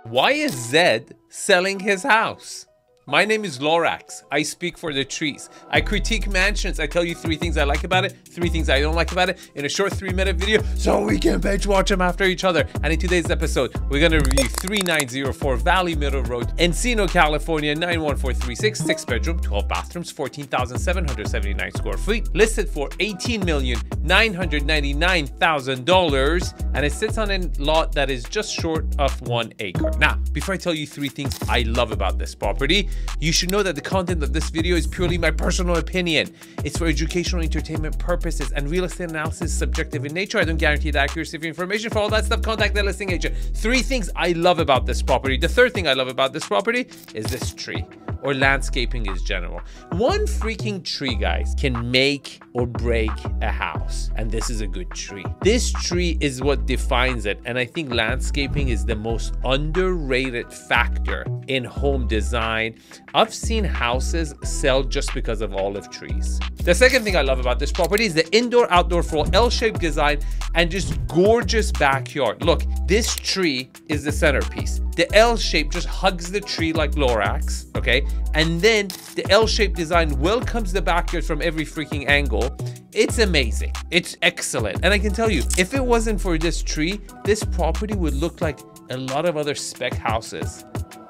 Why is Zedd selling his house? My name is Lorax. I speak for the trees. I critique mansions. I tell you 3 things I like about it, 3 things I don't like about it in a short 3-minute video so we can bench watch them after each other. And in today's episode, we're going to review 3904 Valley Middle Road, Encino, California, 91436, 6-bedroom, 12 bathrooms, 14,779 square feet, listed for $18,999,000, and it sits on a lot that is just short of 1 acre. Now, before I tell you 3 things I love about this property, you should know that the content of this video is purely my personal opinion. It's for educational entertainment purposes, and real estate analysis is subjective in nature. I don't guarantee the accuracy of information. For all that stuff, contact the listing agent. 3 things I love about this property. The 3rd thing I love about this property is this tree, or landscaping is general. One freaking tree, guys, can make or break a house, and this is a good tree. This tree is what defines it, and I think landscaping is the most underrated factor in home design. I've seen houses sell just because of olive trees. The 2nd thing I love about this property is the indoor-outdoor full L-shaped design and just gorgeous backyard. Look, this tree is the centerpiece. The L shape just hugs the tree like Lorax, okay? And then the L-shaped design welcomes the backyard from every freaking angle. It's amazing. It's excellent. And I can tell you, if it wasn't for this tree, this property would look like a lot of other spec houses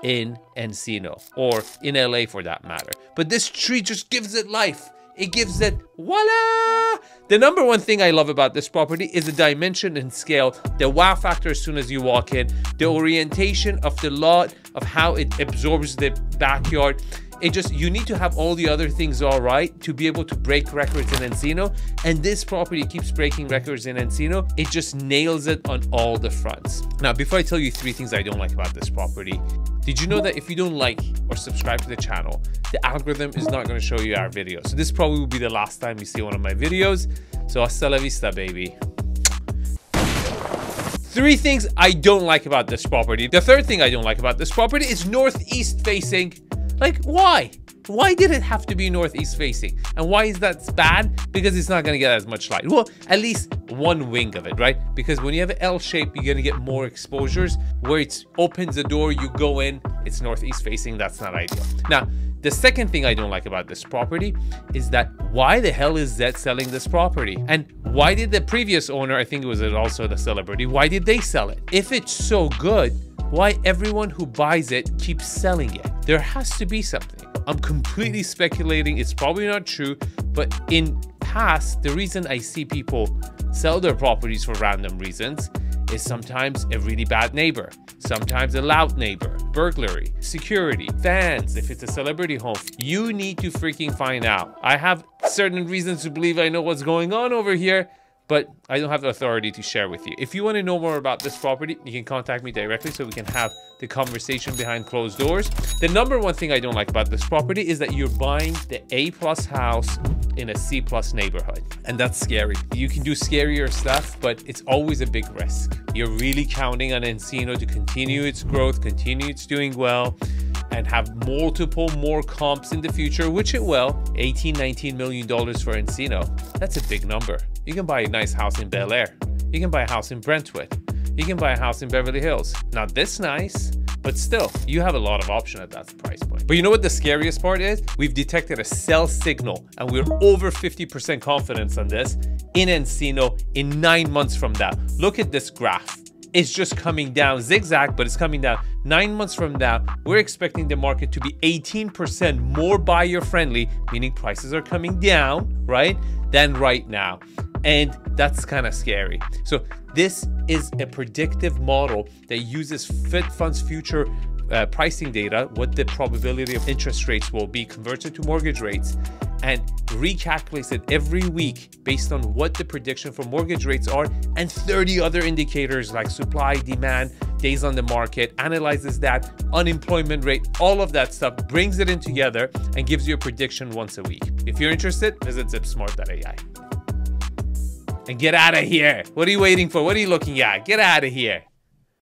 in Encino, or in LA for that matter. But this tree just gives it life. It gives it voila! The number 1 thing I love about this property is the dimension and scale, the wow factor as soon as you walk in, the orientation of the lot, of how it absorbs the backyard. It just, you need to have all the other things all right to be able to break records in Encino, and this property keeps breaking records in Encino. It just nails it on all the fronts. Now, before I tell you 3 things I don't like about this property, did you know that if you don't like or subscribe to the channel, the algorithm is not going to show you our videos? So this probably will be the last time you see one of my videos. So hasta la vista, baby. 3 things I don't like about this property. The 3rd thing I don't like about this property is northeast facing. Like, why? Why did it have to be northeast facing? And why is that bad? Because it's not going to get as much light. Well, at least one wing of it, right? Because when you have an L shape, you're going to get more exposures. Where it opens the door, you go in, it's northeast facing. That's not ideal. Now, the 2nd thing I don't like about this property is that why the hell is Zedd selling this property? And why did the previous owner, I think it was also the celebrity, why did they sell it? If it's so good, why everyone who buys it keeps selling it? There has to be something. I'm completely speculating. It's probably not true, but in past, the reason I see people sell their properties for random reasons is sometimes a really bad neighbor, sometimes a loud neighbor, burglary, security, fans, if it's a celebrity home. You need to freaking find out. I have certain reasons to believe I know what's going on over here, but I don't have the authority to share with you. If you want to know more about this property, you can contact me directly so we can have the conversation behind closed doors. The number 1 thing I don't like about this property is that you're buying the A+ house in a C+ neighborhood. And that's scary. You can do scarier stuff, but it's always a big risk. You're really counting on Encino to continue its growth, continue its doing well, and have more comps in the future, which it will. $18–19 million for Encino. That's a big number. You can buy a nice house in Bel Air. You can buy a house in Brentwood. You can buy a house in Beverly Hills. Not this nice, but still, you have a lot of option at that price point. But you know what the scariest part is? We've detected a sell signal, and we're over 50% confidence on this in Encino in 9 months from now. Look at this graph. It's just coming down, zigzag, but it's coming down. 9 months from now, we're expecting the market to be 18% more buyer friendly, meaning prices are coming down, right, than right now. And that's kind of scary. So this is a predictive model that uses Fed Funds future pricing data, what the probability of interest rates will be converted to mortgage rates, and recalculates it every week based on what the prediction for mortgage rates are, and 30 other indicators like supply, demand, days on the market, analyzes that, unemployment rate, all of that stuff, brings it in together and gives you a prediction once a week. If you're interested, visit zipsmart.ai. And get out of here. What are you waiting for? What are you looking at? Get out of here.